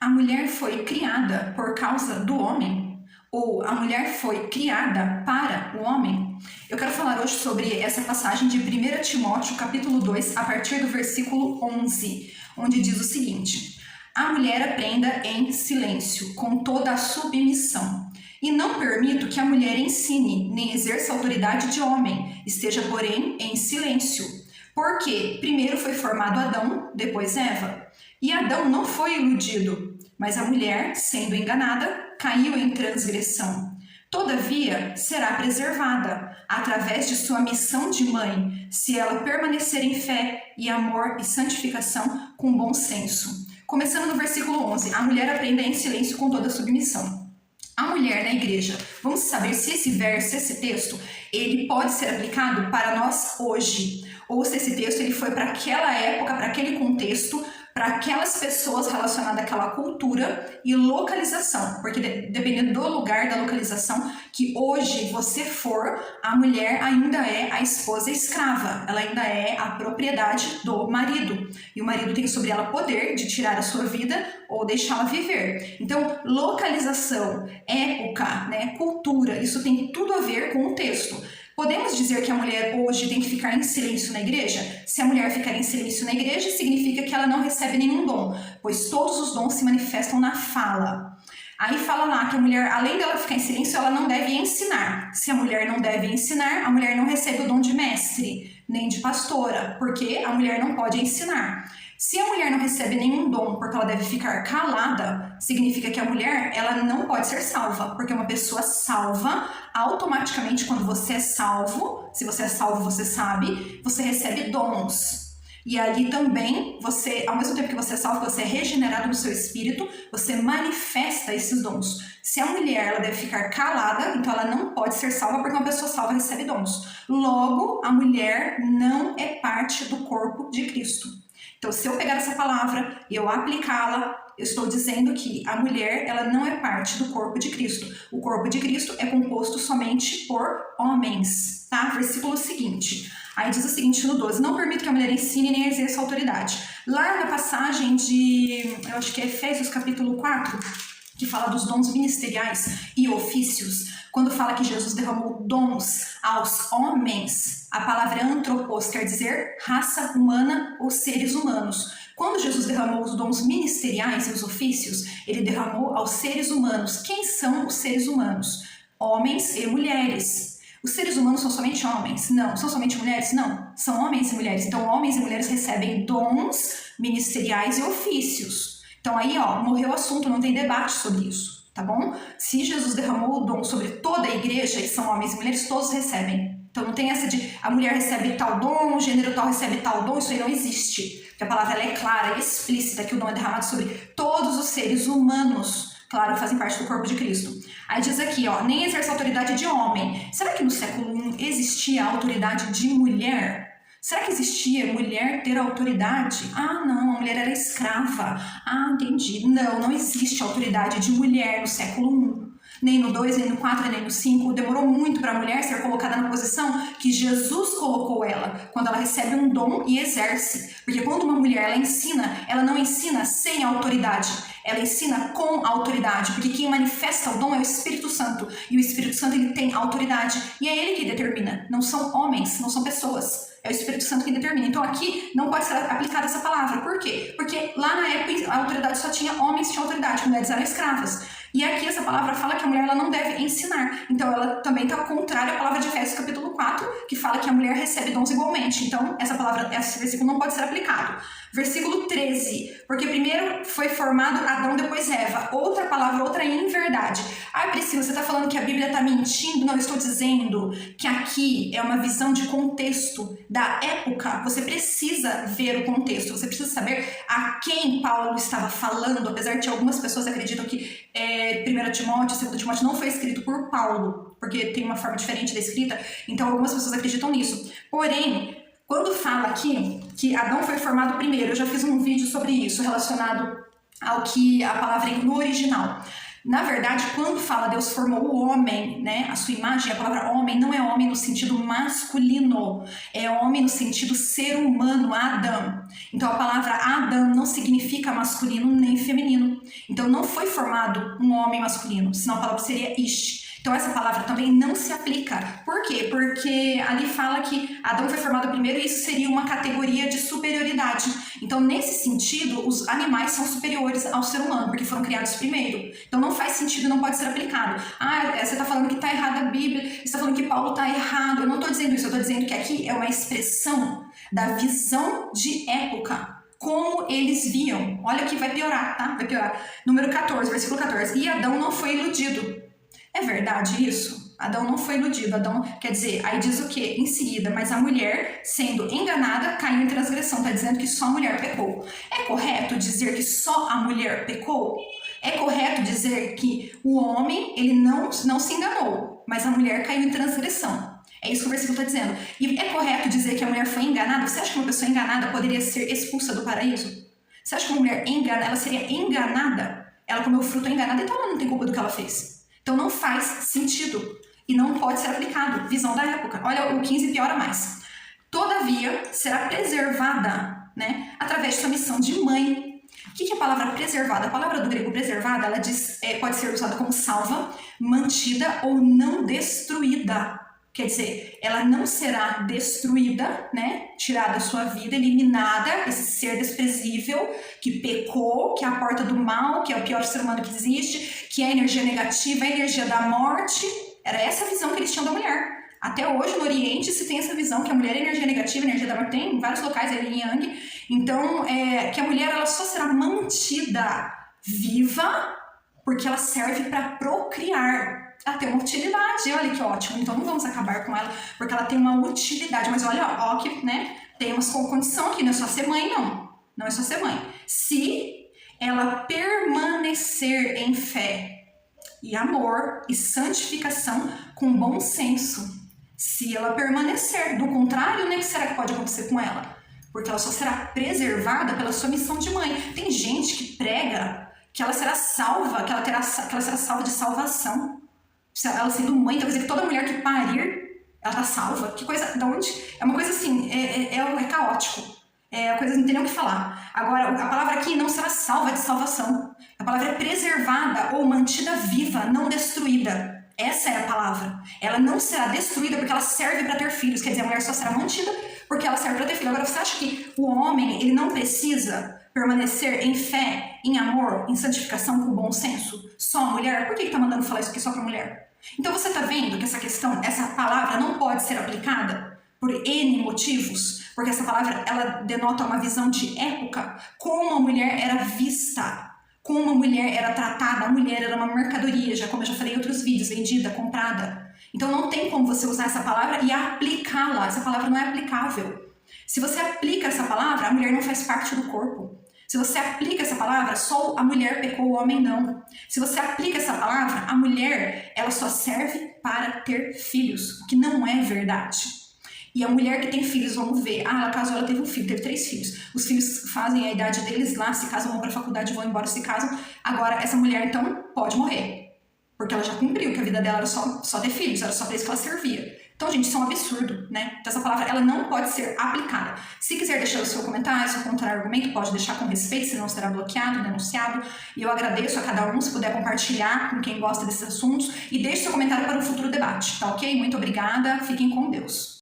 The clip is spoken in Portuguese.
A mulher foi criada por causa do homem? Ou a mulher foi criada para o homem? Eu quero falar hoje sobre essa passagem de 1 Timóteo, capítulo 2, a partir do versículo 11, onde diz o seguinte: a mulher aprenda em silêncio, com toda a submissão. E não permito que a mulher ensine, nem exerça autoridade de homem, esteja, porém, em silêncio. Porque primeiro foi formado Adão, depois Eva. E Adão não foi iludido, mas a mulher, sendo enganada, caiu em transgressão. Todavia, será preservada, através de sua missão de mãe, se ela permanecer em fé e amor e santificação com bom senso. Começando no versículo 11, a mulher aprenda em silêncio com toda submissão. A mulher na igreja, vamos saber se esse verso, esse texto, ele pode ser aplicado para nós hoje, ou se esse texto ele foi para aquela época, para aquele contexto, para aquelas pessoas relacionadas àquela cultura e localização, porque dependendo do lugar, da localização que hoje você for, a mulher ainda é a esposa escrava, ela ainda é a propriedade do marido, e o marido tem sobre ela poder de tirar a sua vida ou deixá-la viver. Então, localização, época, cultura, isso tem tudo a ver com o texto. Podemos dizer que a mulher hoje tem que ficar em silêncio na igreja? Se a mulher ficar em silêncio na igreja, significa que ela não recebe nenhum dom, pois todos os dons se manifestam na fala. Aí fala lá que a mulher, além dela ficar em silêncio, ela não deve ensinar. Se a mulher não deve ensinar, a mulher não recebe o dom de mestre, nem de pastora, porque a mulher não pode ensinar. Se a mulher não recebe nenhum dom porque ela deve ficar calada, significa que a mulher ela não pode ser salva, porque uma pessoa salva, automaticamente quando você é salvo, se você é salvo você sabe, você recebe dons. E ali também, você, ao mesmo tempo que você é salvo, você é regenerado no seu espírito, você manifesta esses dons. Se a mulher ela deve ficar calada, então ela não pode ser salva porque uma pessoa salva recebe dons. Logo, a mulher não é parte do corpo de Cristo. Então, se eu pegar essa palavra e eu aplicá-la, eu estou dizendo que a mulher ela não é parte do corpo de Cristo. O corpo de Cristo é composto somente por homens, tá? Versículo seguinte. Aí diz o seguinte no 12, não permito que a mulher ensine nem exerça autoridade. Lá na passagem de, eu acho que é Efésios capítulo 4, que fala dos dons ministeriais e ofícios, quando fala que Jesus derramou dons aos homens, a palavra antropos quer dizer raça humana ou seres humanos. Quando Jesus derramou os dons ministeriais e os ofícios, ele derramou aos seres humanos. Quem são os seres humanos? Homens e mulheres. Os seres humanos são somente homens? Não. São somente mulheres? Não. São homens e mulheres. Então, homens e mulheres recebem dons ministeriais e ofícios. Então, aí, morreu o assunto, não tem debate sobre isso, tá bom? Se Jesus derramou o dom sobre toda a igreja, que são homens e mulheres, todos recebem. Então, não tem essa de a mulher recebe tal dom, o gênero tal recebe tal dom, isso aí não existe. Porque a palavra ela é clara e explícita que o dom é derramado sobre todos os seres humanos. Claro, fazem parte do corpo de Cristo. Aí diz aqui, nem exerce autoridade de homem. Será que no século I existia autoridade de mulher? Será que existia mulher ter autoridade? Ah, não, a mulher era escrava. Ah, entendi. Não, não existe autoridade de mulher no século I. Nem no 2, nem no 4, nem no 5. Demorou muito para a mulher ser colocada na posição que Jesus colocou ela, quando ela recebe um dom e exerce. Porque quando uma mulher ela não ensina sem autoridade. Ela ensina com autoridade, porque quem manifesta o dom é o Espírito Santo. E o Espírito Santo ele tem autoridade. E é ele que determina. Não são homens, não são pessoas. É o Espírito Santo que determina. Então aqui não pode ser aplicada essa palavra. Por quê? Porque lá na época a autoridade só tinha homens que tinham autoridade, mulheres eram escravas. E aqui essa palavra fala que a mulher ela não deve ensinar. Então ela também está contrária à palavra de Efésios capítulo 4, que fala que a mulher recebe dons igualmente. Então esse versículo não pode ser aplicado. Versículo 13, porque primeiro foi formado Adão, depois Eva. Outra palavra, outra inverdade. Ah, Priscila, você está falando que a Bíblia está mentindo? Não, eu estou dizendo que aqui é uma visão de contexto da época. Você precisa ver o contexto, você precisa saber a quem Paulo estava falando, apesar de algumas pessoas acreditam que 1 Timóteo, 2 Timóteo não foi escrito por Paulo, porque tem uma forma diferente da escrita, então algumas pessoas acreditam nisso. Porém, quando fala aqui que Adão foi formado primeiro, eu já fiz um vídeo sobre isso, relacionado ao que a palavra é no original. Na verdade, quando fala Deus formou o homem, a sua imagem, a palavra homem não é homem no sentido masculino, é homem no sentido ser humano, Adão. Então a palavra Adão não significa masculino nem feminino. Então não foi formado um homem masculino, senão a palavra seria Ish. Então essa palavra também não se aplica. Por quê? Porque ali fala que Adão foi formado primeiro e isso seria uma categoria de superioridade. Então nesse sentido, os animais são superiores ao ser humano, porque foram criados primeiro. Então não faz sentido, não pode ser aplicado. Você está falando que está errada a Bíblia, você está falando que Paulo está errado. Eu não estou dizendo isso, eu estou dizendo que aqui é uma expressão da visão de época. Como eles viam. Olha que vai piorar, tá? Vai piorar. Número 14, versículo 14. E Adão não foi iludido. É verdade isso? Adão não foi iludido. Adão, quer dizer, aí diz o quê? Em seguida, mas a mulher, sendo enganada, caiu em transgressão. Está dizendo que só a mulher pecou. É correto dizer que só a mulher pecou? É correto dizer que o homem, ele não se enganou, mas a mulher caiu em transgressão. É isso que o versículo está dizendo. E é correto dizer que a mulher foi enganada? Você acha que uma pessoa enganada poderia ser expulsa do paraíso? Você acha que uma mulher enganada, ela seria enganada? Ela comeu fruto enganada, então ela não tem culpa do que ela fez. Então não faz sentido e não pode ser aplicado. Visão da época. Olha, o 15 piora mais. Todavia, será preservada, né, através de sua missão de mãe. O que é a palavra preservada? A palavra do grego preservada, ela diz, pode ser usada como salva, mantida ou não destruída. Quer dizer, ela não será destruída, né? Tirada da sua vida, eliminada, esse ser desprezível que pecou, que é a porta do mal, que é o pior ser humano que existe, que é a energia negativa, a energia da morte. Era essa a visão que eles tinham da mulher. Até hoje, no Oriente, se tem essa visão que a mulher é energia negativa, energia da morte. Tem em vários locais, ali em Yang. Então, que a mulher ela só será mantida viva porque ela serve para procriar. Ela tem uma utilidade, olha que ótimo, então não vamos acabar com ela, porque ela tem uma utilidade, mas olha, ó que, né, tem uma condição aqui, não é só ser mãe, não é só ser mãe. Se ela permanecer em fé e amor e santificação com bom senso, se ela permanecer, do contrário, né, o que será que pode acontecer com ela? Porque ela só será preservada pela sua missão de mãe. Tem gente que prega que ela será salva, que ela será salva de salvação. Ela sendo mãe, então quer dizer que toda mulher que parir, ela tá salva. Que coisa, da onde? É uma coisa assim, é caótico. É uma coisa que não tem nem o que falar. Agora, a palavra aqui não será salva de salvação. A palavra é preservada ou mantida viva, não destruída. Essa é a palavra. Ela não será destruída porque ela serve para ter filhos. Quer dizer, a mulher só será mantida porque ela serve para ter filhos. Agora, você acha que o homem, ele não precisa permanecer em fé, em amor, em santificação com bom senso? Só a mulher? Por que está mandando falar isso aqui só para mulher? Então você está vendo que essa questão, essa palavra não pode ser aplicada por N motivos, porque essa palavra ela denota uma visão de época, como a mulher era vista, como a mulher era tratada, a mulher era uma mercadoria, já como eu já falei em outros vídeos, vendida, comprada. Então não tem como você usar essa palavra e aplicá-la, essa palavra não é aplicável. Se você aplica essa palavra, a mulher não faz parte do corpo. Se você aplica essa palavra, só a mulher pecou, o homem não. Se você aplica essa palavra, a mulher, ela só serve para ter filhos, o que não é verdade. E a mulher que tem filhos, vamos ver, ela casou, ela teve um filho, teve 3 filhos. Os filhos fazem a idade deles lá, se casam, vão para a faculdade, vão embora, se casam. Agora, essa mulher, então, pode morrer. Porque ela já cumpriu, que a vida dela era só ter filhos, era só para isso que ela servia. Então, gente, isso é um absurdo, né? Então, essa palavra, ela não pode ser aplicada. Se quiser deixar o seu comentário, seu contra-argumento, pode deixar com respeito, senão será bloqueado, denunciado. E eu agradeço a cada um, se puder compartilhar com quem gosta desses assuntos. E deixe seu comentário para o futuro debate, tá ok? Muito obrigada, fiquem com Deus.